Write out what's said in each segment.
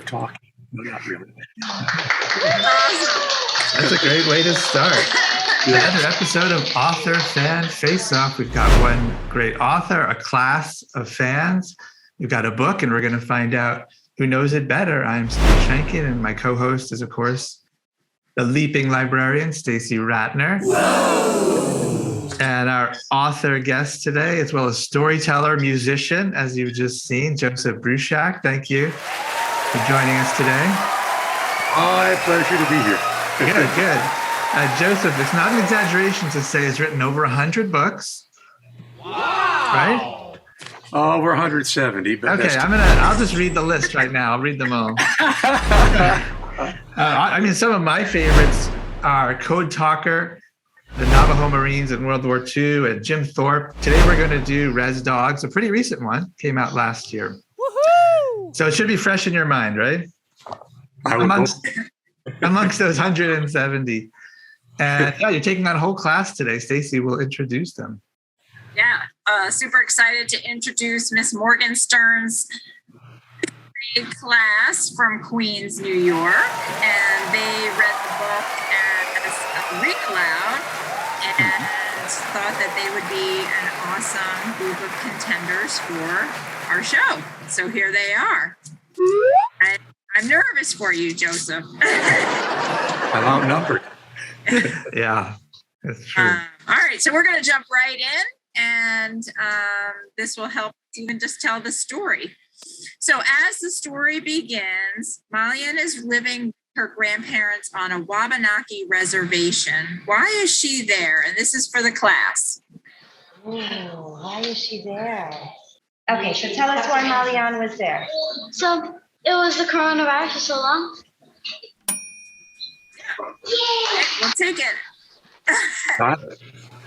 talking. No, not really. That's a great way to start. Another episode of Author Fan Face Off. We've got one great author, a class of fans. We've got a book, and we're going to find out who knows it better. I'm Steve Sheinkin, and my co-host is, of course, the leaping librarian, Stacey Rattner. Whoa. And our author guest today, as well as storyteller, musician, as you've just seen, Joseph Bruchac. Thank you for joining us today. My pleasure to be here. Good. Joseph, it's not an exaggeration to say he's written over 100 books. Wow. Right? Over 170. But okay, I'll just read the list right now. I'll read them all. Some of my favorites are Code Talker, the Navajo Marines in World War II, and Jim Thorpe. Today we're going to do Rez Dogs, a pretty recent one, came out last year. Woohoo! So it should be fresh in your mind, right? Amongst those 170. And yeah, you're taking that whole class today. Stacey will introduce them. Yeah, super excited to introduce Miss Morgenstern's class from Queens, New York. And they read the book as a read aloud and thought that they would be an awesome group of contenders for our show. So here they are. I'm nervous for you, Joseph. I'm outnumbered. Yeah, that's true. All right, so we're going to jump right in, and this will help even just tell the story. So as the story begins, Malian is living with her grandparents on a Wabanaki reservation. Why is she there? And this is for the class. Ooh, why is she there? Okay, so tell us why Malian was there. So it was the coronavirus for so long. Okay, we'll take it.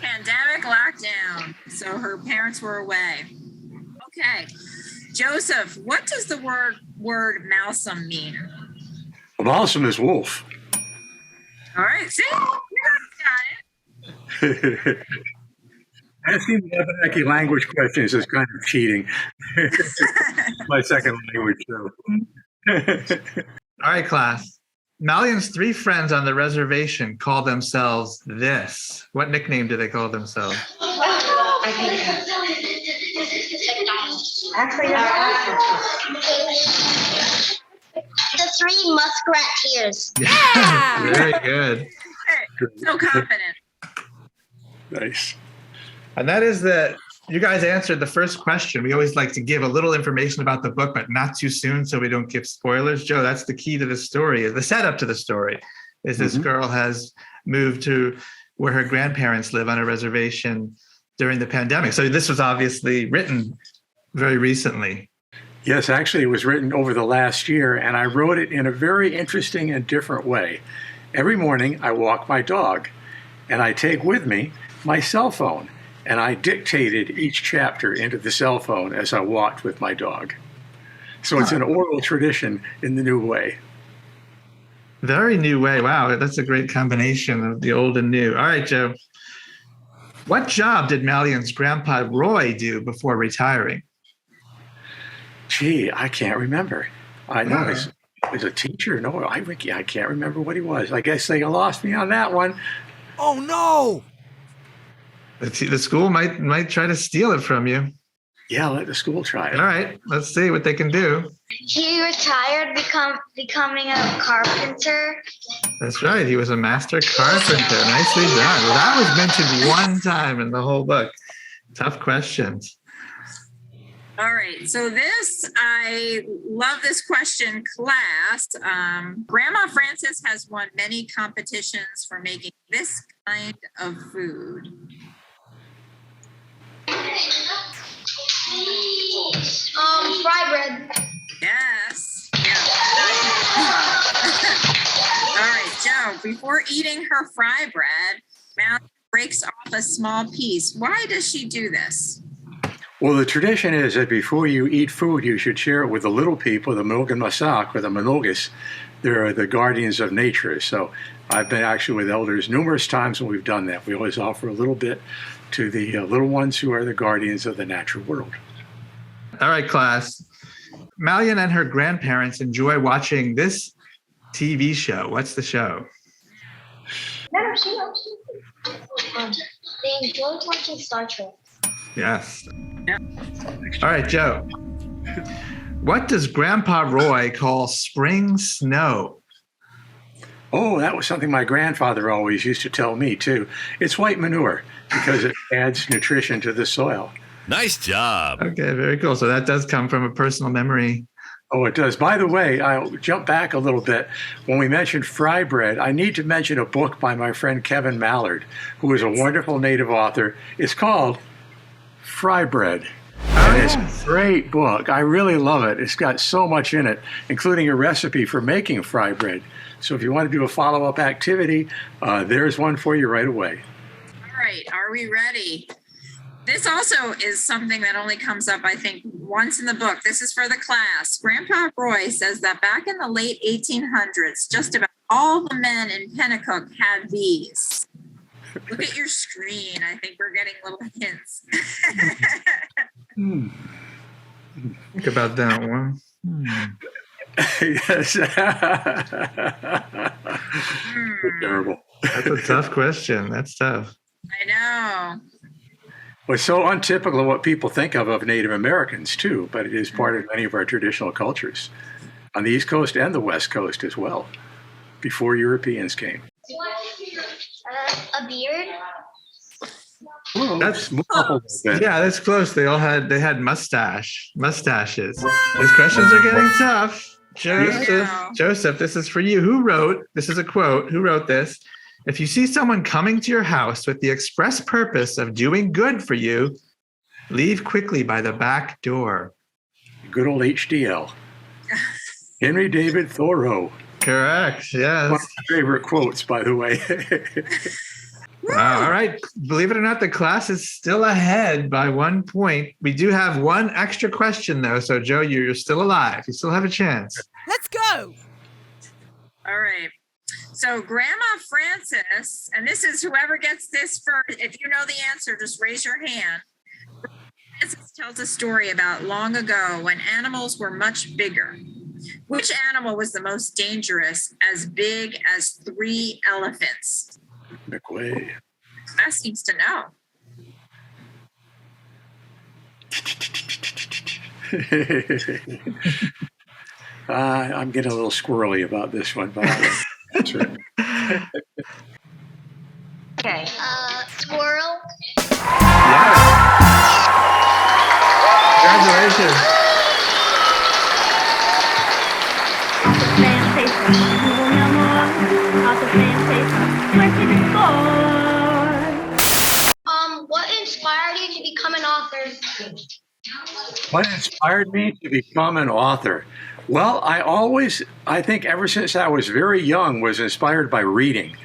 Pandemic lockdown. So her parents were away. Okay. Joseph, what does the word Malsum mean? Malsum is wolf. All right. See? You guys got it. Asking the Wabanaki language questions is kind of cheating. My second language, so. All right, class. Malian's 3 friends on the reservation call themselves this. What nickname do they call themselves? Actually, The 3 musketeers. Yeah! Very good. Hey, so confident. Nice. And that is that you guys answered the first question. We always like to give a little information about the book, but not too soon so we don't give spoilers. Joe, that's the key to the story. The setup to the story is this girl has moved to where her grandparents live on a reservation during the pandemic. So this was obviously written very recently. Yes, actually, it was written over the last year, and I wrote it in a very interesting and different way. Every morning, I walk my dog, and I take with me my cell phone. And I dictated each chapter into the cell phone as I walked with my dog. So it's an oral tradition in the new way. Very new way. Wow, that's a great combination of the old and new. All right, Joe. What job did Malian's grandpa Roy do before retiring? Gee, I can't remember. I know he was a teacher. No, I can't remember what he was. I guess they lost me on that one. Oh, no. The school might try to steal it from you. Yeah, let the school try it. All right, let's see what they can do. He retired, becoming a carpenter. That's right. He was a master carpenter. Nicely done. Well, that was mentioned one time in the whole book. Tough questions. All right. So I love this question, class. Grandma Frances has won many competitions for making this kind of food. Fry bread. Yes. Yeah. All right, Joe, before eating her fry bread, Mount breaks off a small piece. Why does she do this? Well, the tradition is that before you eat food, you should share it with the little people, the Minogan Masak or the Minogas. They're the guardians of nature. So I've been actually with elders numerous times when we've done that. We always offer a little bit to the little ones who are the guardians of the natural world. All right, class. Malian and her grandparents enjoy watching this TV show. What's the show? No, she knows. They enjoy watching Star Trek. Yes. All right, Joe. What does Grandpa Roy call spring snow? Oh, that was something my grandfather always used to tell me, too. It's white manure because it adds nutrition to the soil. Nice job. Okay, very cool. So that does come from a personal memory. Oh, it does. By the way, I'll jump back a little bit. When we mentioned fry bread, I need to mention a book by my friend Kevin Mallard, who is a wonderful native author. It's called Fry Bread. And it's a great book. I really love it. It's got so much in it, including a recipe for making fry bread. So if you want to do a follow-up activity, there's one for you right away. All right, are we ready? This also is something that only comes up, I think, once in the book. This is for the class. Grandpa Roy says that back in the late 1800s, just about all the men in Pennacook had these. Look at your screen. I think we're getting little hints. Think about that one. Yes. Terrible. That's a tough question. That's tough. I know. Well, it's so untypical of what people think of Native Americans, too, but it is part of many of our traditional cultures on the East Coast and the West Coast as well, before Europeans came. A beard. Well, That's move up a little bit. Yeah, that's close. They had mustaches. These questions are getting tough. Joseph, this is for you. This is a quote, who wrote this? If you see someone coming to your house with the express purpose of doing good for you, leave quickly by the back door. Good old HDL. Henry David Thoreau. Correct, yes. One of my favorite quotes, by the way. Wow, all right. Believe it or not, the class is still ahead by 1 point. We do have one extra question, though. So, Joe, you're still alive. You still have a chance. Let's go. All right. So Grandma Frances, and this is whoever gets this first, if you know the answer, just raise your hand. Frances tells a story about long ago when animals were much bigger. Which animal was the most dangerous, as big as 3 elephants? McWay. Class seems to know. I'm getting a little squirrely about this one, but that's right. Okay. Squirrel. Yes. Congratulations. Fan face, you will know more. Author fan face, where can it score? What inspired you to become an author? What inspired me to become an author? Well, I think ever since I was very young, was inspired by reading.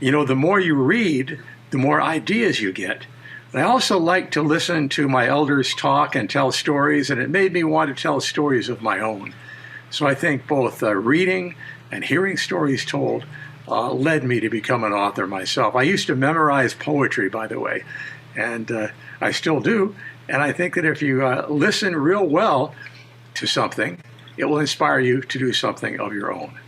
You know, the more you read, the more ideas you get. I also like to listen to my elders talk and tell stories, and it made me want to tell stories of my own. So I think both reading and hearing stories told led me to become an author myself. I used to memorize poetry, by the way, and I still do. And I think that if you listen real well to something, it will inspire you to do something of your own.